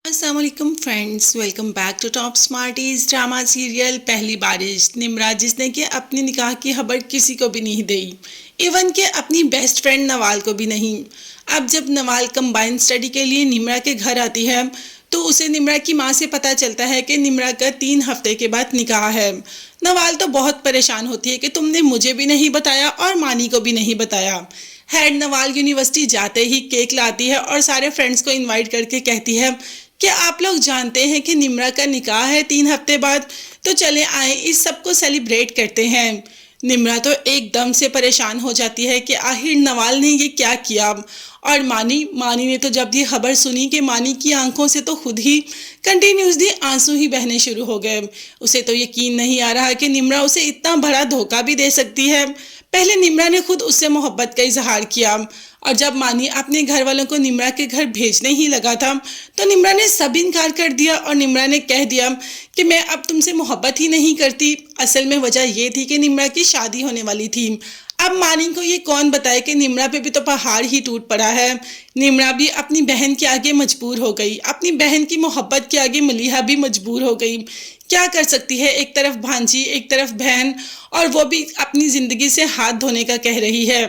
अस्सलामुअलैकुम friends, welcome back to top smarties drama serial Pehli Barish. Nimra जिसने कि अपनी निकाह की खबर किसी को भी नहीं दी, इवन के अपनी बेस्ट फ्रेंड नवाल को भी नहीं। अब जब नवाल कंबाइंड स्टडी के लिए निम्रा के घर आती है तो उसे निम्रा की माँ से पता चलता है कि निम्रा का 3 हफ्ते के बाद निकाह है। नवाल तो बहुत परेशान होती है कि तुमने मुझे भी नहीं बताया और मानी को भी नहीं बताया। हेड नवाल यूनिवर्सिटी जाते ही केक लाती है और सारे फ्रेंड्स को इनवाइट करके कहती है कि आप लोग जानते हैं कि निम्रा का निकाह है 3 हफ्ते बाद, तो चले आए इस सब को सेलिब्रेट करते हैं। निम्रा तो एकदम से परेशान हो जाती है कि आखिर नवाल ने ये क्या किया। और मानी ने तो जब ये खबर सुनी कि मानी की आंखों से तो खुद ही कंटिन्यूसली आंसू ही बहने शुरू हो गए। उसे तो यकीन नहीं आ रहा कि निम्रा उसे इतना बड़ा धोखा भी दे सकती है। पहले निम्रा ने खुद उससे मोहब्बत का इजहार किया और जब मानी अपने घर वालों को निम्रा के घर भेजने ही लगा था तो निम्रा ने सब इनकार कर दिया और निम्रा ने कह दिया कि मैं अब तुमसे मोहब्बत ही नहीं करती। असल में वजह ये थी कि निम्रा की शादी होने वाली थी। अब मानी को ये कौन बताए कि निम्रा पे भी तो पहाड़ ही टूट पड़ा है। निम्रा भी अपनी बहन के आगे मजबूर हो गई, अपनी बहन की मोहब्बत के आगे मलिहा भी मजबूर हो गई। क्या कर सकती है, एक तरफ भांजी एक तरफ बहन, और वो भी अपनी ज़िंदगी से हाथ धोने का कह रही है।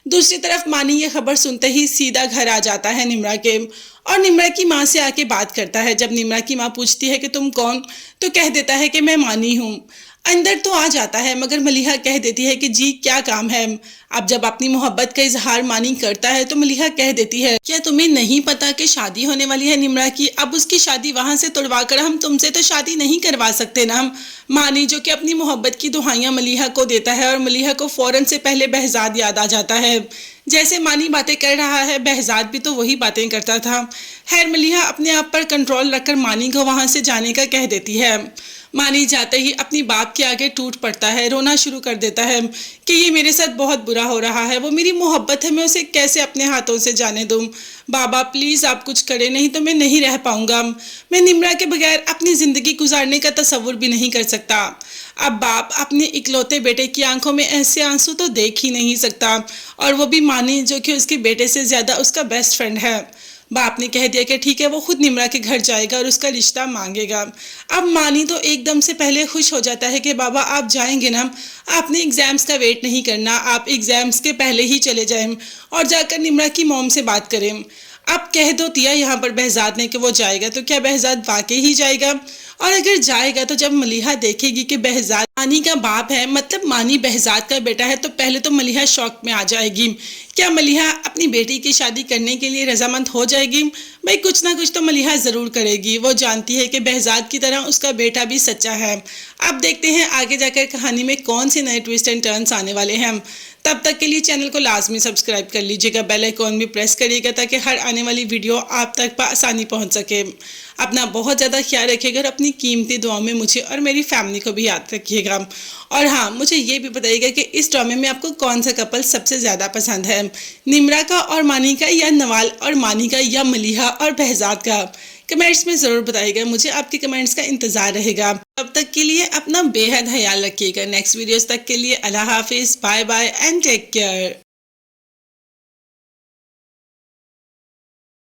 दूसरी तरफ मानी ये खबर सुनते ही सीधा घर आ जाता है निम्रा के और निम्रा की माँ से आके बात करता है। जब निम्रा की माँ पूछती है कि तुम कौन, तो कह देता है कि मैं मानी हूँ। अंदर तो आ जाता है मगर मलिहा कह देती है कि जी क्या काम है। अब जब अपनी मोहब्बत का इजहार मानी करता है तो मलिहा कह देती है क्या तुम्हें नहीं पता कि शादी होने वाली है निम्रा की, अब उसकी शादी वहां से तुड़वा कर हम तुमसे तो शादी नहीं करवा सकते ना। मानी जो कि अपनी मोहब्बत की दुहाइयां मलिहा को देता है और मलिहा को फौरन से पहले बहजाद याद आ जाता है। जैसे मानी बातें कर रहा है बहजाद भी तो वही बातें करता था। खैर मलिहा अपने आप पर कंट्रोल रखकर मानी को वहां से जाने का कह देती है। मानी जाते ही अपनी बाप के आगे टूट पड़ता है, रोना शुरू कर देता है कि ये मेरे साथ बहुत बुरा हो रहा है, वो मेरी मोहब्बत है, मैं उसे कैसे अपने हाथों से जाने दूं। बाबा प्लीज़ आप कुछ करें, नहीं तो मैं नहीं रह पाऊंगा। मैं निम्रा के बगैर अपनी ज़िंदगी गुजारने का तसव्वुर भी नहीं कर सकता। अब बाप अपने इकलौते बेटे की आंखों में ऐसे आंसू तो देख ही नहीं सकता, और वो भी मानी जो कि उसके बेटे से ज़्यादा उसका बेस्ट फ्रेंड है। बाप ने कह दिया कि ठीक है वो खुद निम्रा के घर जाएगा और उसका रिश्ता मांगेगा। अब मानी तो एकदम से पहले खुश हो जाता है कि बाबा आप जाएंगे ना, आपने एग्ज़ाम्स का वेट नहीं करना, आप एग्ज़ाम्स के पहले ही चले जाएं और जाकर निम्रा की मॉम से बात करें। अब कह दो तिया यहाँ पर बहजाद ने कि वो जाएगा, तो क्या बहजाद वाकई ही जाएगा? और अगर जाएगा तो जब मलिहा देखेगी कि बहजाद मानी का बाप है, मतलब मानी बहजाद का बेटा है, तो पहले तो मलिहा शौक में आ जाएगी। क्या मलिहा अपनी बेटी की शादी करने के लिए रजामंद हो जाएगी? भाई कुछ ना कुछ तो मलिहा ज़रूर करेगी। वो जानती है कि बहजाद की तरह उसका बेटा भी सच्चा है। अब देखते हैं आगे जाकर कहानी में कौन से नए ट्विस्ट एंड टर्न्स आने वाले हैं। तब तक के लिए चैनल को लाजमी सब्सक्राइब कर लीजिएगा, बेल आइकॉन भी प्रेस करिएगा ताकि हर आने वाली वीडियो आप तक आसानी पहुंच सके। अपना बहुत ज़्यादा ख्याल रखिएगा और अपनी कीमती दुआओं में मुझे और मेरी फैमिली को भी याद रखिएगा। और हाँ, मुझे ये भी बताइएगा कि इस ड्रामे में आपको कौन सा कपल सबसे ज़्यादा पसंद है, निम्रा का और मानी का, या नवाल और मानी का, या मलिहा और बहजाद का? कमेंट्स में ज़रूर बताइएगा, मुझे आपके कमेंट्स का इंतज़ार रहेगा। तब तक के लिए अपना बेहद ख्याल रखिएगा। नेक्स्ट वीडियोस तक के लिए अल्लाह हाफिज़, bye bye and take care.